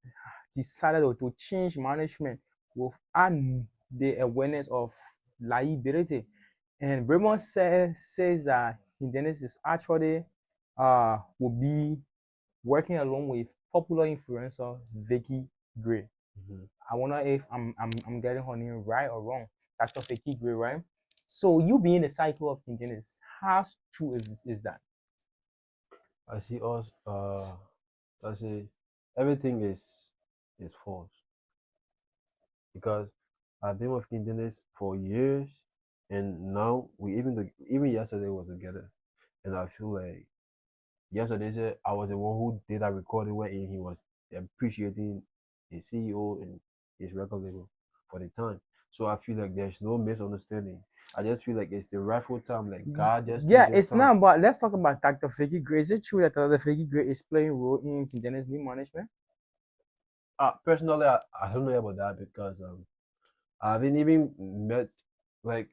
decided to change management without the awareness of liability. And Raymond says that King Dennis is actually will be working along with popular influencer Vicky Gray. Mm-hmm. I wonder if I'm getting her name right or wrong. Dr. Vicky Gray, right? So you being the cycle of King Dennis, how true is that? I see us. I see everything is false because I've been with Dennis for years, and now we even yesterday was together, and I feel like yesterday said I was the one who did that recording where he was appreciating his CEO and his record label for the time. So I feel like there's no misunderstanding. I just feel like it's the rightful time. Like God just chose Yeah, this it's time. not. But let's talk about Dr. Vicky Gray. Is it true that Dr. Vicky Gray is playing a role in King Dennis' new management? Personally, I don't know about that because I haven't even met like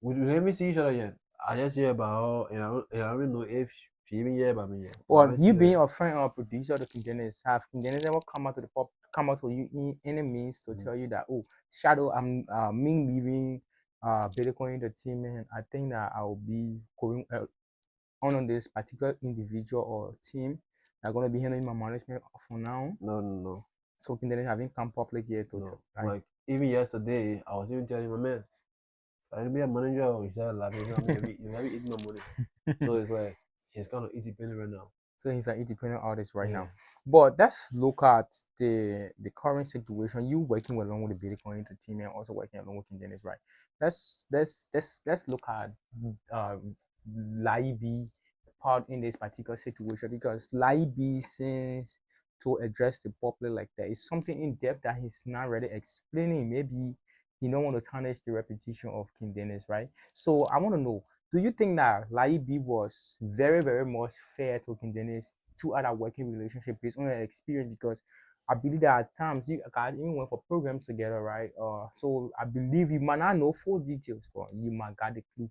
we haven't seen each other yet. I just hear about her, and I don't know if Even yeah, but I mean, yeah. But Or you honestly, being like, a friend or producer of the King Dennis, have King Dennis ever come out to you in any means to mhm. tell you that, oh, Shadow, I'm me leaving Bitcoin Entertainment, I think that I will be going on this particular individual or team that gonna be handling my management for now. No, no, no, So King Dennis haven't come public yet to no. tell, like. Like even yesterday, I was even telling my man, I'll be a manager. Or he said, "Like, I mean, you have eating my money." So it's like he's kind of independent right now. So he's an independent artist right Yeah. now. But let's look at the current situation. You working along with the Bitcoin Entertainment, also working along with King Dennis, right? Let's look at Laibi part in this particular situation, because Laibi, since to address the public like that, is something in depth that he's not really explaining. Maybe he don't want to tarnish the reputation of King Dennis, right? So I want to know, do you think that Laibi was very, very much fair to King Dennis throughout our working relationship based on her experience? Because I believe that at times you guys even went for programs together, right? So I believe you might not know full details, but you might got the clue.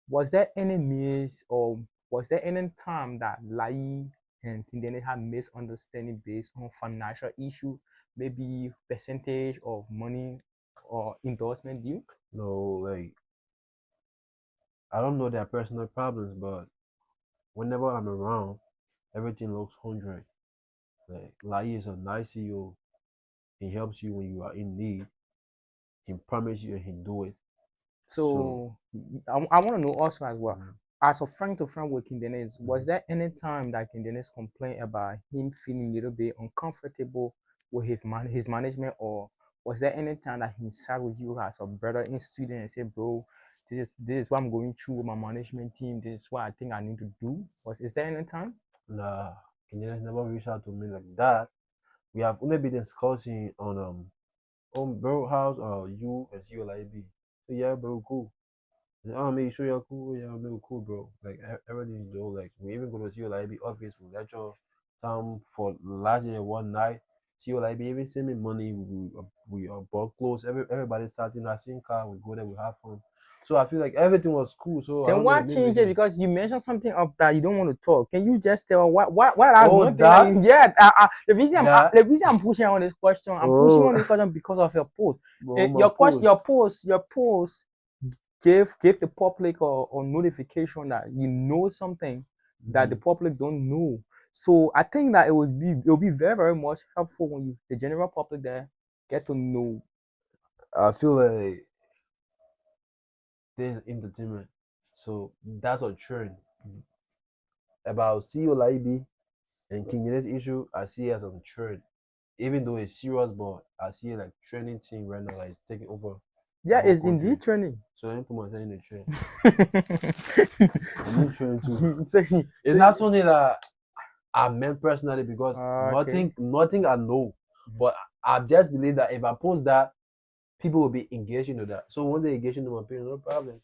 Was there any miss, or was there any time that Lai and King Dennis had misunderstanding based on financial issue, maybe percentage of money or endorsement deal? No, like I don't know their personal problems, but whenever I'm around, everything looks 100. Like Lai is a nice CEO. He helps you when you are in need. He promises you and he do it. So So I want to know also as well, mhm. as a friend to friend with King Dennis, was Mhm. there any time that King Dennis complained about him feeling a little bit uncomfortable with his management, or was there any time that he sat with you as a brother in student and said, bro, this is what I'm going through with my management team. This is what I think I need to do. Is there any time? Nah, Kenya's never reached out to me like that. We have only been discussing on bro, how's you and see your like be. So yeah, bro, cool. Oh, man, you sure you're cool? Yeah, man, cool, bro. Like everything, though. Like we even gonna see your like be office for lecture time for last year one night. See your like be even send me money. We bought clothes. Everybody sat in that same car. We go there. We have fun. So I feel like everything was cool. So I Then don't know why the main change it? reason. Because you mentioned something of that you don't want to talk. Can you just tell what I Oh, one thing that that you, yeah, that. the reason I'm pushing on this question, I'm pushing Oh, on this question because of your post. bro, my Your question, post. your post gave the public or notification that you know something that the Mhm. public don't know. So I think that it will be very, very much helpful when you the general public there get to know. I feel like there's entertainment. So that's a trend. About CEO Laibi and King James issue, I see it as a trend. Even though it's serious, but I see it like trending thing right now, like it's taking over the Yeah, whole it's country. indeed trending. So let me put myself in the trend. so, I'm in trend too. so, It's not something that I meant personally because okay. nothing I know. But I just believe that if I post that, people will be engaging to that. So when they engage into my page, no problem.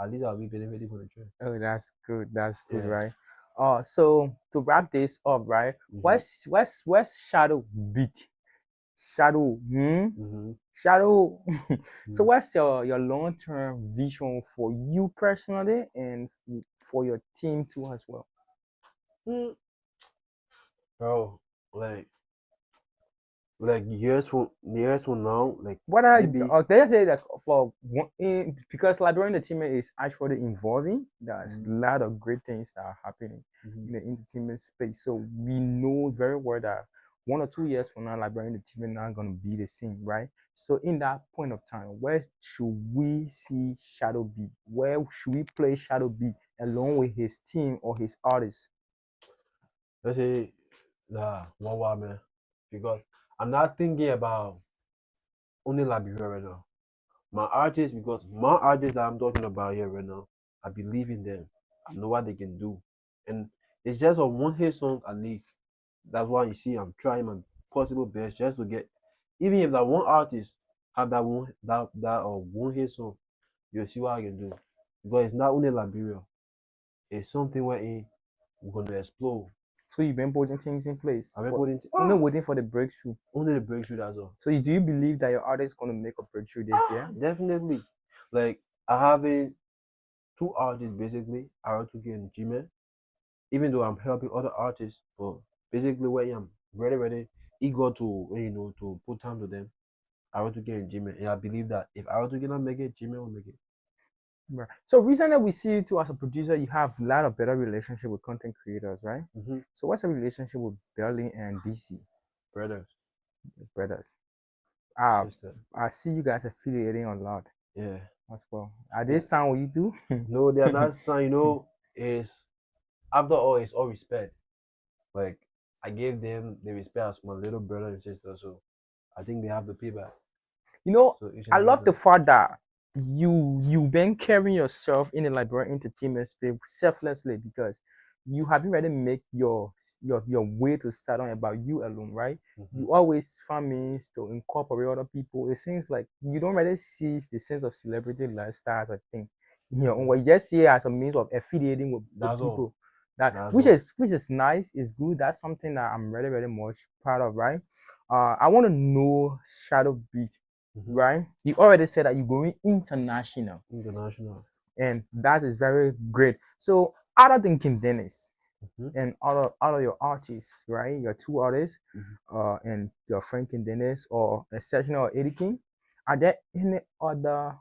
At least I'll be benefiting from the trend. Oh, that's good. That's good, Yeah. right? So to wrap this up, right? Mm-hmm. Where's Shadow beat? Shadow, Mm-hmm. Shadow. So Mm-hmm. what's your long term vision for you personally and for your team too as well? Mm. Bro, like years from now, like What are maybe they say that for one, because Librarian Entertainment is actually evolving. There's a mm-hmm. lot of great things that are happening Mm-hmm. in the entertainment space. So we know very well that 1 or 2 years from now, Librarian Entertainment not gonna be the same, right? So in that point of time, where should we see Shadow B? Where should we play Shadow B along with his team or his artists? Let's say nah, one man. Because I'm not thinking about only Liberia right now. My artists, because my artists that I'm talking about here right now, I believe in them. I know what they can do. And it's just a one hit song I need. That's why you see I'm trying my possible best just to get, even if that one artist have that one hit song, you'll see what I can do. Because it's not only Liberia, it's something where we're gonna explode. So you've been putting things in place I've been for putting only waiting for the breakthrough. only the breakthrough, that's all. So do you believe that your artist is gonna make a breakthrough this year? Definitely. Like I have two artists basically, R2K and G-Man. even though I'm helping other artists, but basically where I'm really eager to to put time to them. I want to get in Jimmy, and I believe that if I want to get on make it, Jimmy will make it. Right. So recently we see you too as a producer, you have a lot of better relationship with content creators, right? Mm-hmm. So what's the relationship with Berlin and DC Brothers, brothers? sister, I see you guys affiliating a lot yeah, as well. Are they yeah. sound what you do? No, they are not son. Is after all, it's all respect. Like I gave them the respect as my little brother and sister, so I think they have the payback. You know, So each and I every love the time. fact that you've been carrying yourself in the Liberian entertainment space selflessly because you haven't really make your way to start on about you alone, right? Mm-hmm. You always find means to incorporate other people. It seems like you don't really see the sense of celebrity lifestyle as a thing in your own Mm-hmm. way. You just see it as a means of affiliating with That's all. people. That That's which all. is nice, is good. That's something that I'm really, really much proud of, right? I want to know Shadow Beat, Mm-hmm. right? You already said that you're going international, International. and that is very great. So, other than King Dennis Mm-hmm. and other your artists, right? Your two artists, Mm-hmm. and your friend King Dennis or Exceptional or Eddie King, are there any other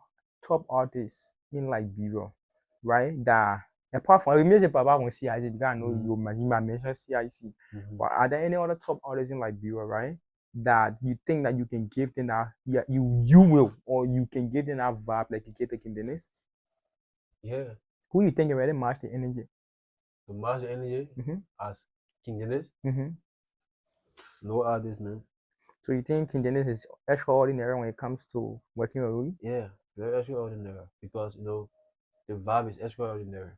top artists in Liberia, right? That apart from the music, Papa won't CIC because I know Mm-hmm. you might mention CIC, Mm-hmm. but are there any other top artists in Liberia, right? That you think that you can give them that, yeah, you will, or you can give them that vibe like you get the King Dennis? Yeah. Who you think already match the energy? The master energy Mm-hmm. as King Dennis. Mm-hmm. No artist, man. So you think King Dennis is extraordinary when it comes to working with Rudy? Yeah, very extraordinary because the vibe is extraordinary.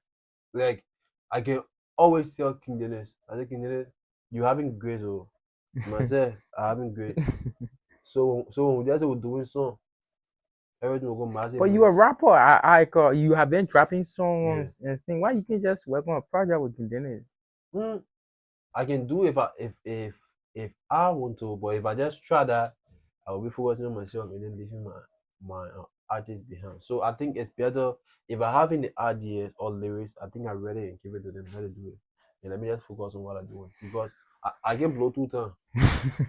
Like I can always tell King Dennis, I say King Dennis, you having great, oh myself, I having great. So when we just say we're doing song, everything will go But you massively. a rapper. You have been dropping Yeah. songs and things. Why you can just work on a project with King Dennis? Mm, I can do if I want to, but if I just try that, I will be focusing on myself and then leaving my artist behind. So I think it's better if I have any ideas or lyrics. I think I read it and give it to them how to do it, and let me just focus on what I'm doing because I can blow 2 times.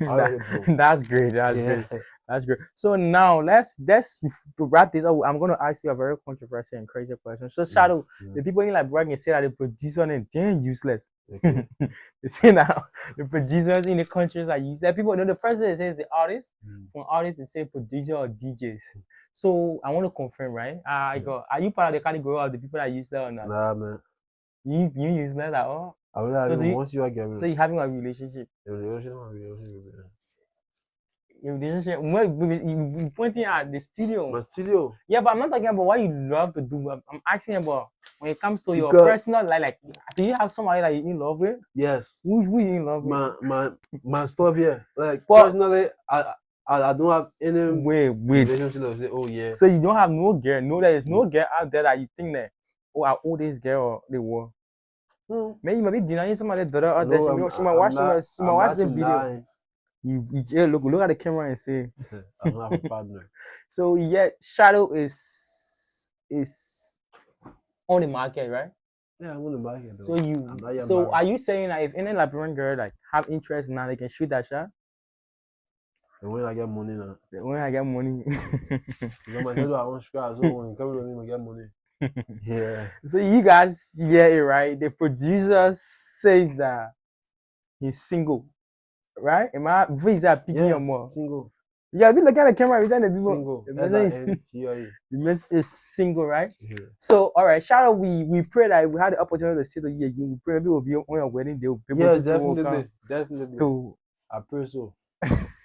I that, already blow. that's great. That's Yeah. great. That's great. So now let's to wrap this up. I'm gonna ask you a very controversial and crazy question. So Mm, Shadow, mm. the people in like bragging say that the producer and damn useless. Okay. They say now the producers in the countries are useless. People know the first thing they say is the artist. Mm. From artists they say producer or DJs. So I want to confirm, right? I Yeah. go, are you part of the category of the people that useless or not? Nah, man. You useless at all? I will So have do you, once you are getting so you having a relationship? a relationship. Your relationship? You pointing at the studio. My studio Yeah, but I'm not talking about what you love to do. I'm asking about when it comes to your because personal life. Like, do you have somebody that you're in love with? yes, Who you in love with? my stuff here. Like But personally, I don't have any wait. relationship that will say, oh yeah. So you don't have no girl. No, there is no girl out there that you think that, oh, I owe this girl or the war. Hmm. Maybe you might be denying somebody the other out there. No, She might watch she might I'm watch the actually video. lying. Yeah, look at the camera and say. I don't have a partner. So yeah, Shadow is on the market, right? Yeah, I'm gonna marry So though. I'm not yet so married. are you saying that if any Liberian girl like have interest now, they can shoot that shot? And when I get money now, When I get money. because my schedule I want scratch. So when you come with me, I get money. Yeah, So you guys hear it right? The producer says that he's single, right? Am I visa picking your yeah, mom? single, Yeah, be looking at the camera every time the people single. the S I message is N G I E. the message is single, right? Yeah. So all right, shout out. We pray that we had the opportunity to see the year again. We pray maybe we'll be on your wedding day. People Yes, will come definitely. to. I pray so.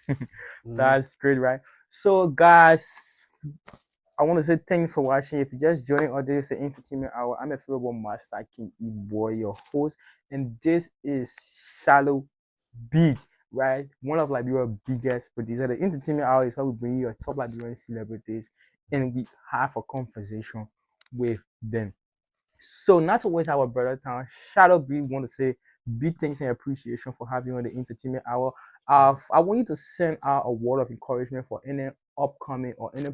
Mm-hmm. That's great, right? So guys, I want to say thanks for watching. If you just joining us, this is the Entertainment Hour. I'm a favorite master king, boy, your host, and this is Shallow Beat, right? One of Liberia's biggest producers. The Entertainment Hour is where we bring you your top Liberian celebrities and we have a conversation with them. So not to waste our brother time, Shadow B want to say big thanks and appreciation for having you on the Entertainment Hour. I want you to send out a word of encouragement for any upcoming or any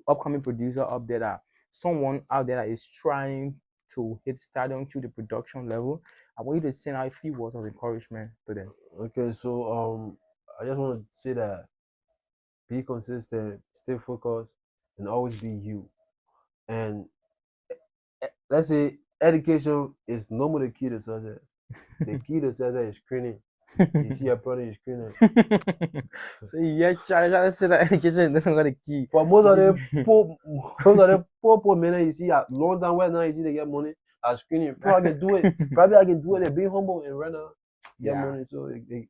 upcoming producer up there, that someone out there that is trying to hit stardom through the production level. I want you to send out a few words of encouragement to them. Okay, so I just want to say that be consistent, stay focused, and always be you. And let's say education is normally the key to success. The key to success is screening. You see your brother in screening. So yeah, try to say that education is not the key. But most of the poor men you see at long time where now you see they get money at screening. Probably I can do it. Probably I can do it. They're being humble and right now get money. So they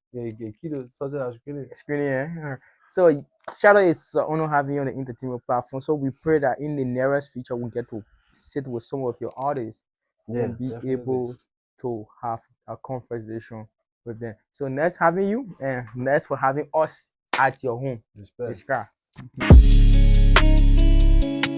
key to success at screening. Screening, yeah. So Shadow is honor having you on the entertainment platform. So we pray that in the nearest future we get to sit with some of your artists and be definitely. able to have a conversation with them. So next having you and next for having us at your home. Respect. It's